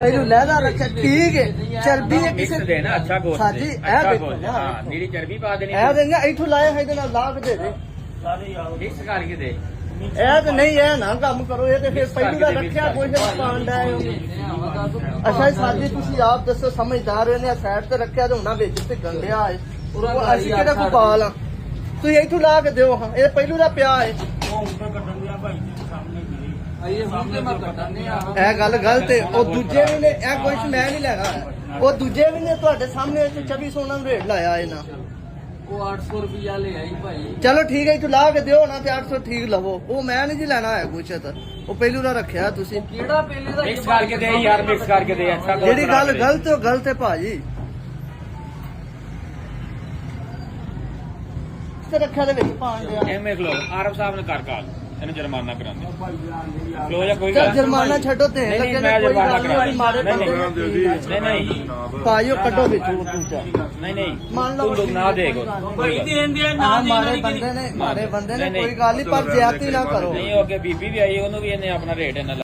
ਇਹਨੂੰ ਲਹਿਦਾ ਰੱਖਿਆ ਠੀਕ ਹੈ ਚਰਬੀ ਹੈ ਕਿਸੇ ਦੇ ਨਾ ਅੱਛਾ ਗੋਸ਼ਤ ਸਾਜੀ ਦੇ, ਇਹ ਅੱਛਾ ਦੇਖੋ ਗੋਸ਼ਤ, ਨਾ ਹਾਂ ਨੀਰੀ ਚਰਬੀ ਪਾ ਦੇਣੀ ਇਹ ਦੇ ਨਾ ਇੱਥੋਂ ਲਾਇਆ ਹੈ ਇਹਦੇ ਨਾਲ ਲਾ ਕੇ ਦੇ ਦੇ ਮਿਕਸ ਕਰਕੇ ਦੇ। ਇਹ ਤੇ ਨਹੀਂ ਇਹ ਨਾ ਕੰਮ ਕਰੋ ਇਹ ਤੇ ਫਿਰ ਪਹਿਲੂ ਦਾ ਰੱਖਿਆ ਕੋਈ ਪਾਂਡਾ ਹੈ ਅੱਛਾ ਸਾਜੀ ਤੁਸੀਂ ਆਪ ਦੱਸੋ ਸਮਝਦਾਰ ਹੋ ਨੇ ਸਾਈਡ ਤੇ ਰੱਖਿਆ ਤੇ ਉਹਨਾਂ ਵਿੱਚ ਤੇ ਗੰਡਿਆ ਹੈ ਅਸੀਂ ਕਿਹੜਾ ਕੋ ਬਾਲ ਆ ਤੁਸੀਂ ਇੱਥੋਂ ਲਾ ਕੇ ਦਿਓ ਹਾਂ ਇਹ ਪਹਿਲੂ ਦਾ ਪਿਆ ਹੈ ਇਹ ਗੱਲ ਗਲਤ ਹੈ ਉਹ ਦੂਜੇ ਵੀ ਨੇ ਇਹ ਕੁਛ ਮੈਂ ਨਹੀਂ ਲੈਣਾ ਉਹ ਦੂਜੇ ਵੀ ਨੇ ਤੁਹਾਡੇ ਸਾਹਮਣੇ ਇੱਥੇ 2400 ਨਾਲ ਰੇਟ ਲਾਇਆ ਇਹਨਾਂ ਉਹ 800 ਰੁਪਿਆ ਲੈ ਆਈ ਭਾਈ। ਚਲੋ ਠੀਕ ਹੈ ਤੂੰ ਲਾ ਕੇ ਦਿਓ ਨਾ ਤੇ 800 ਠੀਕ ਲਵੋ ਉਹ ਮੈਂ ਨਹੀਂ ਜੀ ਲੈਣਾ ਹੈ ਕੁਛ ਤਾਂ ਉਹ ਪਹਿਲੂ ਦਾ ਰੱਖਿਆ ਤੁਸੀਂ ਕਿਹੜਾ ਪਹਿਲੇ ਦਾ ਮਿਕਸ ਕਰਕੇ ਦੇ ਯਾਰ, ਮਿਕਸ ਕਰਕੇ ਦੇ ਅੱਛਾ ਗੋਸ਼ਤ ਜਿਹੜੀ ਗੱਲ ਬਣਾ ਕੇ ਦੇ। ਗਲਤ ਹੈ ਉਹ ਗਲਤ ਹੈ ਭਾਜੀ ਤੇ ਰੱਖਿਆ ਦੇ ਵਿੱਚ ਪਾਣ ਦਿਆ ਐਵੇਂ ਖਲੋ ਆਰਫ ਸਾਹਿਬ ਨੇ ਕਰ ਕਾਲ ਇਹਨੂੰ ਜੁਰਮਾਨਾ ਕਰਾਉਂਦੇ ਖਲੋ ਜਾ ਕੋਈ ਚੱਲ ਗੱਲ ਜੁਰਮਾਨਾ ਛੱਡੋ ਤੇ ਨਹੀਂ, ਲੱਗੇ ਮੈਂ ਨੇ ਕੋਈ ਜੁਰਮਾਨਾ ਗੱਲ ਨਹੀਂ ਮਾਰੇ ਨਹੀਂ, ਬੰਦੇ ਨਹੀਂ ਨਹੀਂ ਭਾਈਓ ਕੱਢੋ ਵਿੱਚੋਂ ਦੂਜਾ ਨਹੀਂ ਨਹੀਂ ਮੰਨ ਲਓ ਤੂੰ ਨਾ ਦੇਗੋ ਭਾਈ ਦੇਣ ਦੇ ਨਾ ਹਾਂ ਦੇਣ ਮਾਰੇ ਵਾਲੀ ਬੰਦੇ ਨੇ ਮਾਰੇ ਬੰਦੇ ਨੇ ਨਹੀਂ, ਕੋਈ ਗੱਲ ਨਹੀਂ ਪਰ ਜ਼ਿਆਦਤੀ ਨਾ ਕਰੋ ਨਹੀਂ ਉਹ ਅੱਗੇ ਬੀਬੀ ਵੀ ਆਈ ਉਹਨੂੰ ਵੀ ਇਹਨੇ ਆਪਣਾ ਰੇਟ ਇਹਨਾਂ